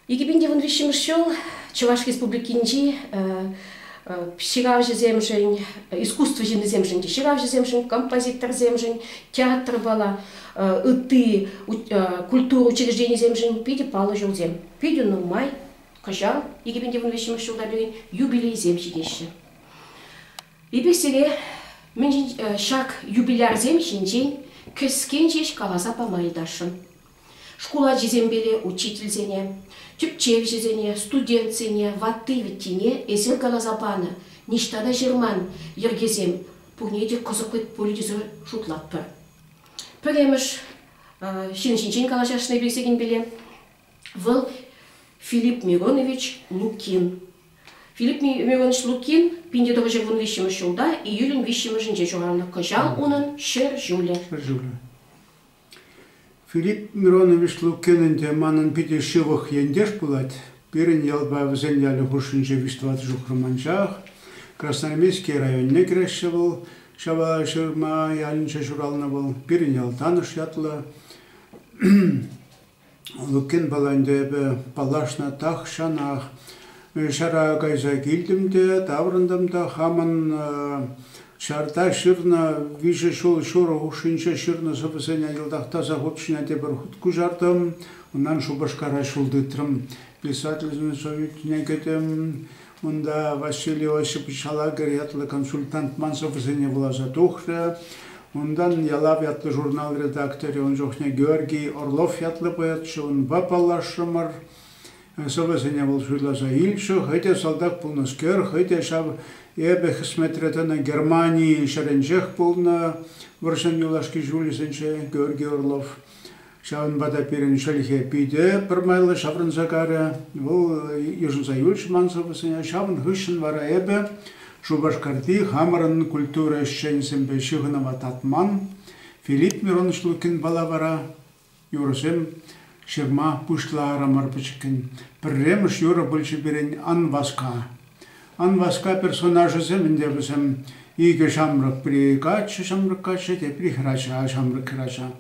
2025 Чувашской республикинчи Щиравжи земжень, искусство жины земжень, Щиравжи земжень, композитор земжень, театр бала, ты культуру учреждений земжень, пиди пала жил пиди ну май, кажал, 2025 юбилей земженища. И беселе, шаг юбиляр земжень, кескенчиш каласа памайдашын. Школа жезембеле учитель зене, тюпчев жезене, студент зене, ватты виттине, эзел калазапана, ништада жерман, ергезем, пугнеде козаквет политизу шутлатпыр. Пөремеш, шин-шин-шин калашашны бексеген беле, выл Филипп Миронович Лукин. Филипп Миронович Лукин, пинде того же вон вещим шулда, июлин вещим жинже журавна кожал, онын шер жуле. Филипп Миронович Лукин'in манын пиде шивых ендеш булат, пирин ялба взенялы хушинже вистват жухрманчах, Красноармейский районне киреше был, шава шырма ялинче журална был, пирин ялтаныш ятла. Лукин баландебе палашна тах шанах, шара гайза гильдимде, таврындымда хаман шарта шырна виже шол шора ушинче шырна сопысеня елдахта захопчиня тепер хутку жартым, оннан шубашкара шулдытрым. Писательный советник кетем, онда Василий Осипович Алагер ятлы консультант ман сопысеня была затухры, ондан ялав ятлы журнал редакторы, он жохне Георгий Орлов ятлы поэтчы, он бапалашымыр, сопысеня был шудла за Ильчу, хотя солдат полноскер, хотя шаб Ебе хисметрета на Германии шаренчех полна варшан юлашки жулисенче Георгий Орлов. Шаван бада пирен шалихе пиде пырмайлы шаврын закара. Вол южын заюльш мансовысыня шаван хышын вара ебе шубашкарти хамрын культура шенсембе шихынова татман. Филипп Миронович Лукин бала вара юрысем ширма пушла рамарпычкин. Пірремыш юра больше берен анваска. Анваска персонажы земінде бізім игі шамрық прикачы, шамрық качы, те прихрача, шамрық крача.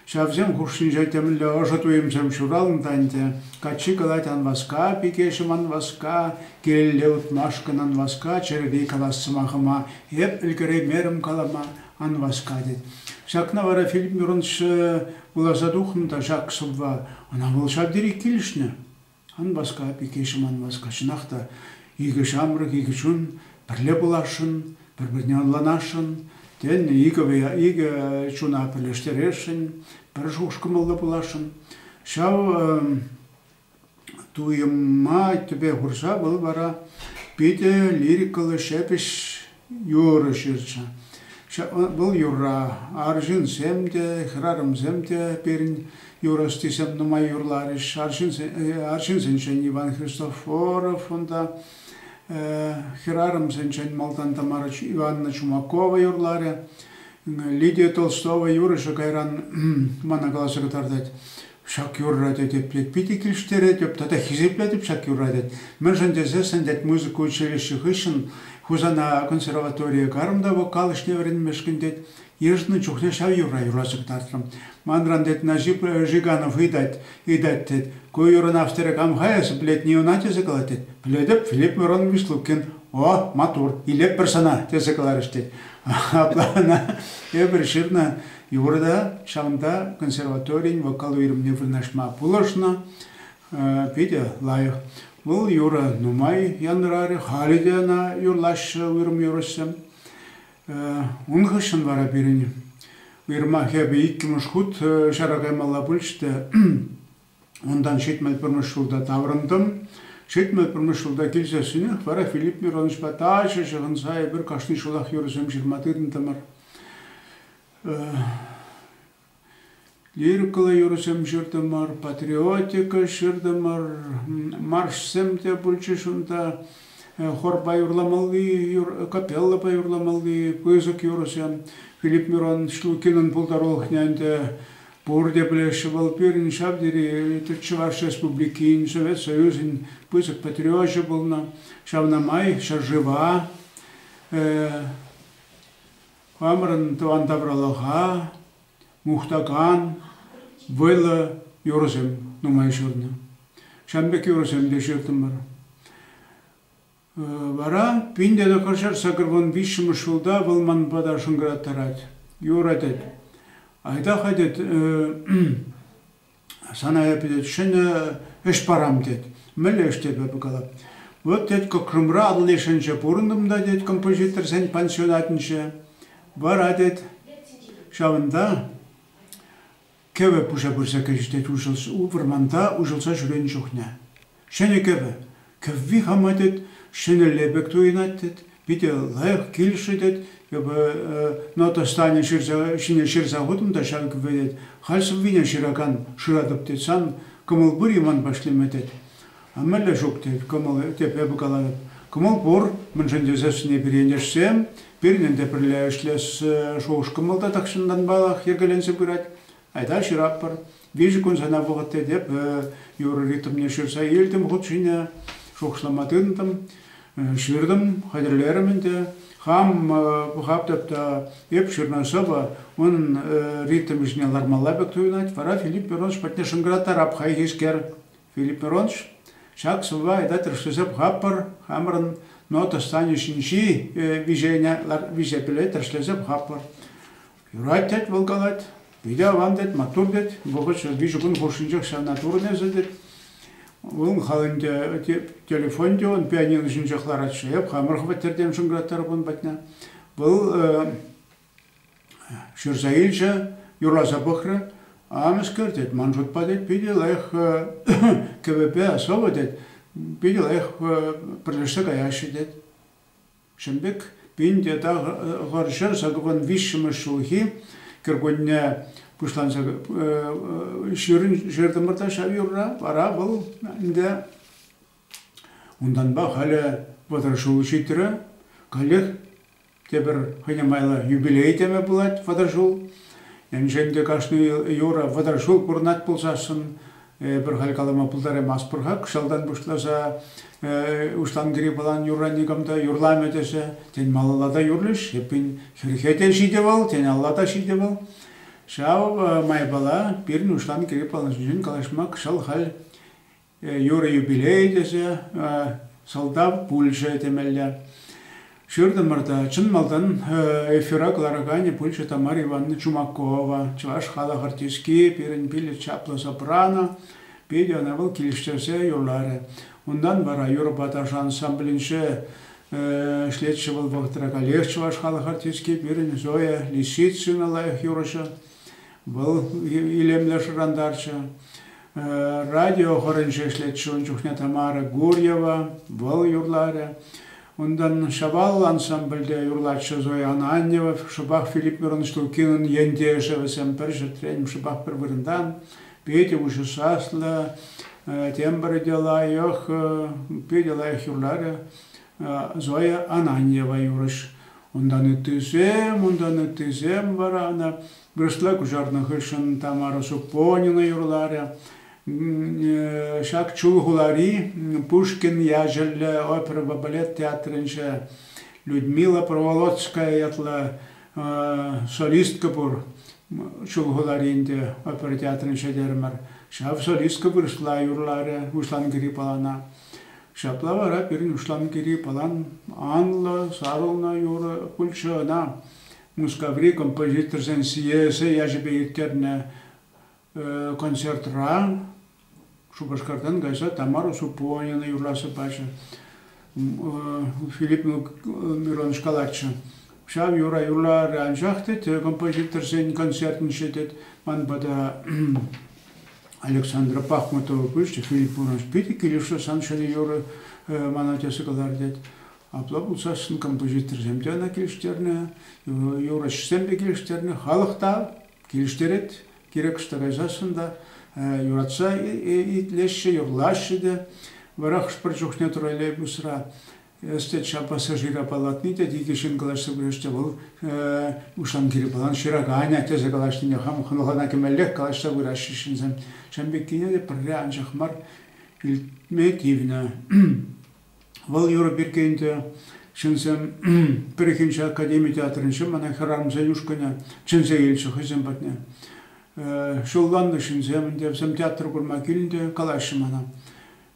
Шавзем хушын жайтемілі ожатуемсем шуралын танте, качы калать анваска, пикешім анваска, келле утмашкын анваска, череди калассымахыма, еп үлгірей мерім калама анваска дед. Шакна вара Филипп Миронович улазадухнда жак субва, она был шабдери килишне. Анваска, пикешім анваска, шынақта, игі шамрық, игі чун, бірле бұлашын, бір-біріне онланашын, тен игі чуна пірлештерешін, бір жуғшқымылды бұлашын. Шау туйымма түбе ғұрса бұл бара бейді лирикалы шепіш юры шырча. Бұл юра аржын земде, храрым земде берін юрастисем нумай юрларыш. Аржын сеншен Иван Христофоров, онда Хираром сенчен Малтан Тамара Ивановна Чумакова юрларе, Лидия Толстова юрыша кайран мана каласы кытардайт. Шак юррадет епплет пити килштерет, еп тата хизеплетіп шак юррадет. Мэншен дезесен дет музыка училище хышын, хузана консерватория карымда вокал ішневерін мешкіндет. Ежны чухне шав юрасы кытартрым. Манран дет Назип Жиганов идать дет. Кой юран австерек амхаясы, блет не унате закалатет. Бледеп Филипп Миронович Лукин. О, матур, илеп персона, те закаларыштет. Аплана, ебір ширна юрда, шамда консерваторин, вокал уйрымне вырнашма пулашна, пидя лайық. Бұл юра нумай янрары, халидена юрлаш уйрым юрысым. Унғышын вара беріне. Уйрма хебе иккіміш худ шарағаймала бүлшті. Ondan şetmel pırmışılda tavrındım. Şetmel pırmışılda kilsesini vara Filipp Mironovich Bataş şığın sayı bir kaşını şulak yürüsem şirmatırın tamar. Lirikala yürüsem şırtımar, patriotika şırtımar, marş semte bulçı şunda, hor bayurlamalı, kapella bayurlamalı, pözük yürüsem Filipp Mironovich Lukin'in pultarolğnende Бурде блеше Валпирин, шабдери, Чуваш Республикин, Совет Союзин, пысок патриотча был на Шавнамай, Шаржева, Хамран Таван Тавралаха, Мухтаган, Войла Юрзем, Нумай Шурна. Şambek yorusem de şirtim var. Vara, pinde de koşar sakırvon bişmiş yılda bulman bada şungrat tarat. Yoradet. Ayda hadet sana yapıdet. Şene eş param det. Mele eşte be bakalım. Вот det Krımra adlı yaşanca burundumda det kompozitör sen pansiyonatınca var adet şavında keve puşa bursa kajdet ujılsa uvrmanda ujılsa jüren juhne. Şene keve kevi hamadet şene lebek tuinatet bir de layık kilişedet ya nota stane şirza hudum da şarkı vedet halsı vine şirakan şıradıp det san kımıl bir iman başlamedet. Аммалла жуктет, кымыл тепе букаланып. Кымыл бор, мынжын дезесіне беренешсем, берінінде бірләшілес шоуш кымылда тақшындан балақ ергеленсе бұрат. Айда шырап бар. Вежі күн сана бұғытты деп, юры ритмне шырса елдім ғұтшыне, шоқшламадындым, шырдым, қадірлерімінде. Хам бұғаптыпта еп шырнасыба, оның ритм ішіне лармалла бек туйнат. Вара Филипп Миронович патне шынгратар апхай хискер. Филипп Миронович шак сува и датер шлезеп хаппар, хамран нота станишинши виже билетер шлезеп хаппар. Юрайтет волгалат, видео вандет, матурдет, вогоч вижу кун хошинжак шавнатурне задет. Вон халынде телефонде он пианин шинжаклар атшеп, хамр хватердем шунграттар бун батна. Был Ширзаильча юрласа бахра. Амскертет, манжут падет, пидел их КВП освободит, пидел их прилежка ящидет. Шембек пинде та горшер сагван висшим шулхи, киргоня пушлан саг ширин жердемарта шавюрра, пара был инде. Ундан ба хале ватрашул шитре, калех тебер ханямайла юбилей теме булат ватрашул. Енженде кашны юра вадрашул бурнат пулсасын, бір халкалама пулдары маспырға, кшалдан бұшласа, ушлан кiri балан юранигамда юрламетесе, тен малалада юрлыш, еппин хирхетен шидевал, тен аллада шидевал. Шау майбала, бірін ушлан кiri балан жүн калашма кшал хал юра юбилей десе, салдав пульше темелле. Шырдымырда чын малдан эфира кларагане пульча Тамара Ивановна Чумакова, чуваш хала хартиски, перен пили чапла сопрано, педио навыл килиштерсе юрлары. Ундан бара Юрбаташ ансамблинше шлетшевал вахтра коллег чуваш хала хартиски, перен Зоя Лисицына лайх юроша, был илемле шрандарча. Радио хоренше шлетшеван чухня Тамара Гурьева, был юрлары. Ondan Şabal ansambelde yurlatça Zoya Ananyeva, Şabak Filip Mironovich Tulkin'in yendeşe ve semper jetrenim Şabak perverinden, peyte uşu sasla, tembere delayık, pedelayık yurları Zoya Ananyeva yurış. Ondan ötüzem var ana, Brıslak ujarna hışın Tamara Suponina yurları, Шак Чулгулари, Пушкин, Яжель, опера, балет, театрынша, Людмила Проволодская, ятла солистка бур, Чулгуларинде, опера театрынша дермар. Шав солистка бур, шла юрларе, ушлан кири палана. Шаплавара, перин ушлан кири палан, анла, сарулна юра, пульчана. Мускаври, композитор сенсиесе, яжебе иртерне концерт ра, Шубашкартан гайса Тамара Супонина юрласы пача, Филипп Миронович Калача. Шав юра юрла ранжахтет, композитор сен концертын шетет, ман бада Александра Пахмутова пышты, Филипп Миронович пити, килишо саншаны юра манатясы калардет. Апла булсасын композитор земде ана килиштерне, юра шсембе килиштерне, халықта килиштерет, керек штагайзасында, юратса итлеші, юрлашы де, варах шпарчухне турайлай бұсыра, стетша пассажира палатните, дикешін калашсы күреште бұл, ұшан кері балан, шираганя, тезе калашныне хам, хынылғана кемелек калашса күреші шынзам. Шамбеккене де пірре анжақмар илтметивна. Вал юра біркейнде шынзам бірекенші академия театрыншы, мана харарымса юшкана, чынзе елші хызым батне. Шолланды шынзам, деп зам театр құрма келінде калашы мана.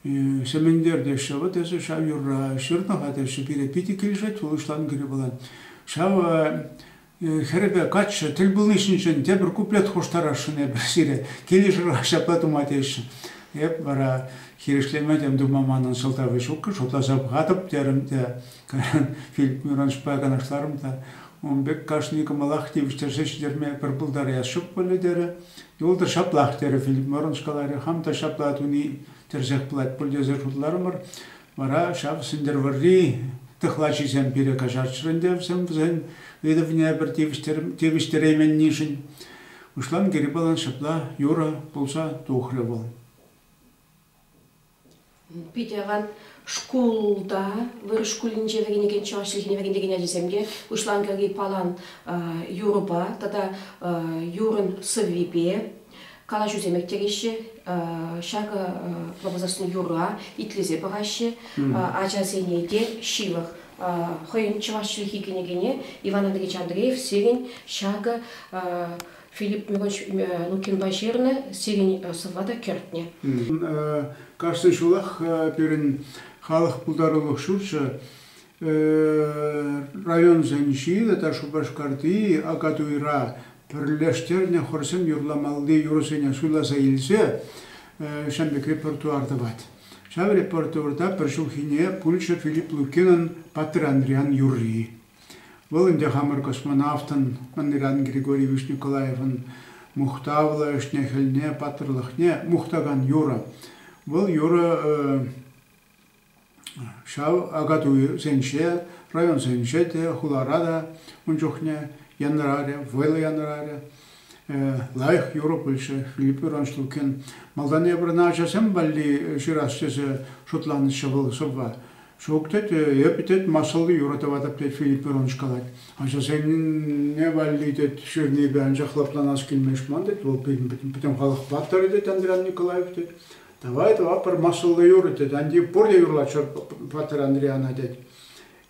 Семендер дешево, десе шав юра ширнаха деше бире пити килжет, улышлан гири балан. Шав херебе кача, тил был нишничен, те бір куплет хоштарашыне бір сире, килжера шаплату матеш. Еп бара хирешлемедем думаманын сылтавы шукы, шотласап гатып терім те, Филипп Мироншпаган ашларым та, он бек кашника малах тивиштершеш дерме бір бұлдар яшып болы дері, Yolda şaplak deri Filip Moronşkaları, ham da şaplatuni terzek plat poldezer şutlarımır. Vara şap sindir varri, tıklaçı sen bire kaşarçırındev sen bizen vedevine bir tevişteremen nişin. Uşlan geri balan şapla yora bulsa doğru bol. Питеран школда, выр школинче вегенеген чашлихин вегенеген адисемге, ушлан гери палан юрба, тада юрын сывипе, кала жуземек тереше, шага лабазасын юра, итлизе бараще, ажазенеге шивах. Хойын чашлихи генегене, Иван Андреевич Андреев, Сирин, шага Филипп Лукин Баширны, Сирин Савада Кертне. Каждый шулах перен халах пулдарулых шурча район зенши, это Шубашкарты, Акатуира, Перлештерне, Хорсен, Юрламалды, Юрусеня, Суласа Ильсе, Шамбек репертуар давать. Шав репертуарда Першулхине, Пульча Филипп Лукинан, Патер Андриан Юрри. Волынде хамар космонавтан, Маниран Григорьевич Николаеван, Мухтавла, Шнехельне, Патерлахне, Мухтаган Юра. Бұл юра шау агату сенше, район сенше те хуларада, унчухне янраре, вэлы янраре, лайх юра пульше, Филипп Мироншлукен. Малдане брана часем балли ширасчесе шутланы шабыл собва. Шоктет, епитет масалы юра таватаптет Филипп Мироншкалат. Аша сен не балли тет ширни бәнжа хлапланас килмеш мандет, ол питем халық баттар едет Андриан Николаев тет. Давай пар масылы юры дед, анди порля юрлачар Патер Андриана дед.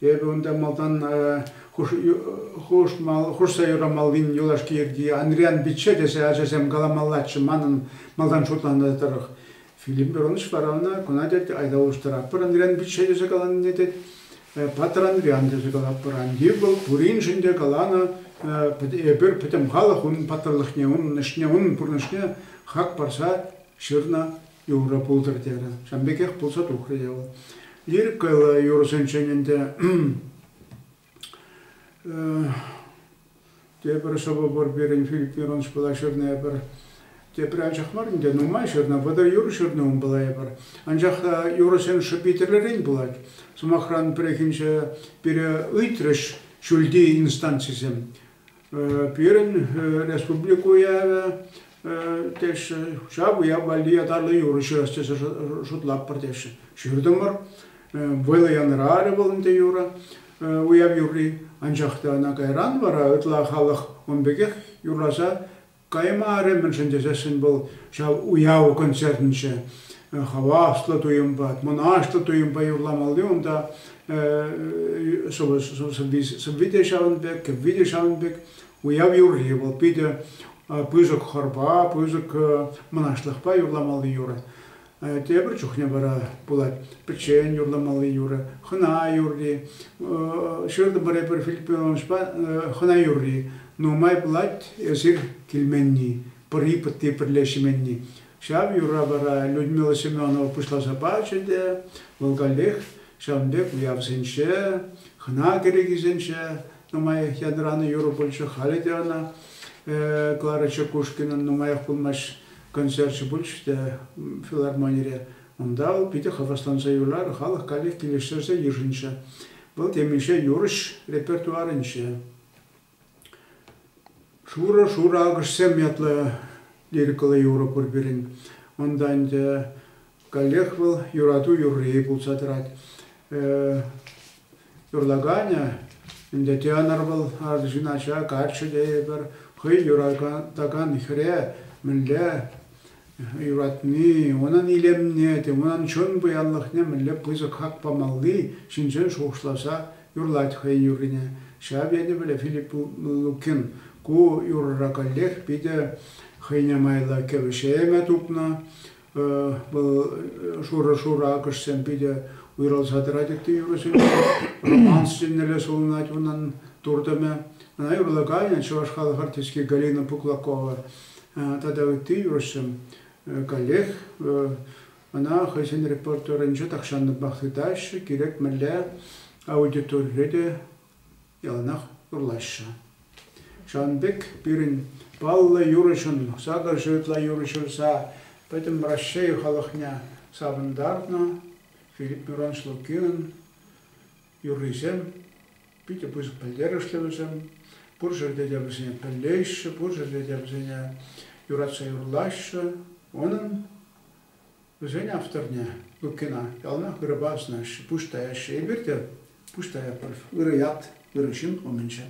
Ебі онда малдан хушса юра малвин юлашки ерди Андриан битше десе ажасем галамаллачы манын малдан шутланды тарых. Филипп Мироныш баравна куна дед айда уштарак пар Андриан битше десе галан не дед. Патер Андриан десе галап пар анди был пурин жинде галана ебір пітім халық он патерлыхне, он нышне, он пурнышне хак парса шырна Юра пултар тера. Шамбекех пулса тухры явал. Лирик кайла юра сенчененде тепер соба бар берен Филипп Миронш была шырная бар. Тепер анчах марынде нумай шырна, вода юра шырна он была ебар. Анчах юра сен шапитерлерин булат. Сумахран прехинче пере ыйтрыш шульди инстанцисем. Перен республику яве Теş şabu ya balli yatarlı yürüyüşü açısı şutlap parteş. Şurada var. Böyle yanları bulundu yürü. Uyab yürü. Ancak da ne kayran var. Itla halk on bekek yürüse kayma arayın şimdi sesin bul. Şab uyav konsertince. Hava aslı tuyum bat. Monaslı tuyum bay yürülamalı. Onda sabite şavun bek, vide şavun bek. Uyab yürü. Bul pide. Пызык хорба, пызык манашлықпа юрламалы юры. Тебір чухне бара булат печень юрламалы юры, хына юрли. Шырды бара бір Филипп Мироншпа хына юрли. Нумай булат эсир килменни, припытты прирлешименни. Шав юра бара Людмила Семенова пышла сапачеде, Волгалех, шамбек уявсенше, хына керегизенше. Нумай ядраны юры больше халиде она. Клара Чекушкина нумаях пулмаш концертші бүлшті филармонире. Онда пите хавастанса юрлар халық калих келештерсе ежінші. Бұл темеше юрыш репертуарыншы. Шура ағышсем ятлы лирикалы юры көрберін. Онда әнде калих бұл юрату юррей бұлса тұрад. Юрлаганя, әнде теанар бұл ардышынача качы дейі бір. Хый юратаган хре милле юратни, онан илемне, онан чон буяллахне милле пызык хак памалли, шинчен шоушласа юрлать хый юрине. Шабияне біле Филипп Лукин ку юрракаллех биде хыйне майла кевишеме тупна, бұл шура ақышсен биде уйрал садырадикті юрысен, романс жиннеле солынат онан турдаме. Ана юрлагайна Чувашхалық артистке Галина Пуклакова тадавикті юрысен коллег. Ана хайсен репортерінше тақшанды бақтыдайшы керек мәлі аудиториреде яланақ ұрлайшы. Жанбек бірін баллы юрышын, сағыр жөтла юрышырса, бәдім Россия халықня сабындарна, Филипп Мирон Шлукин, юрызем, бейте бұзық пәлдерішлевізем, бұл жерде де бізіне пәллейші, бұл жерде де бізіне юратса юрлайшы, оның бізіне авторня Лукина, ялнақ ғырыбасына пұштаяшы, ебірде пұштая пәлф, ғырыят, ғырышын омыншы.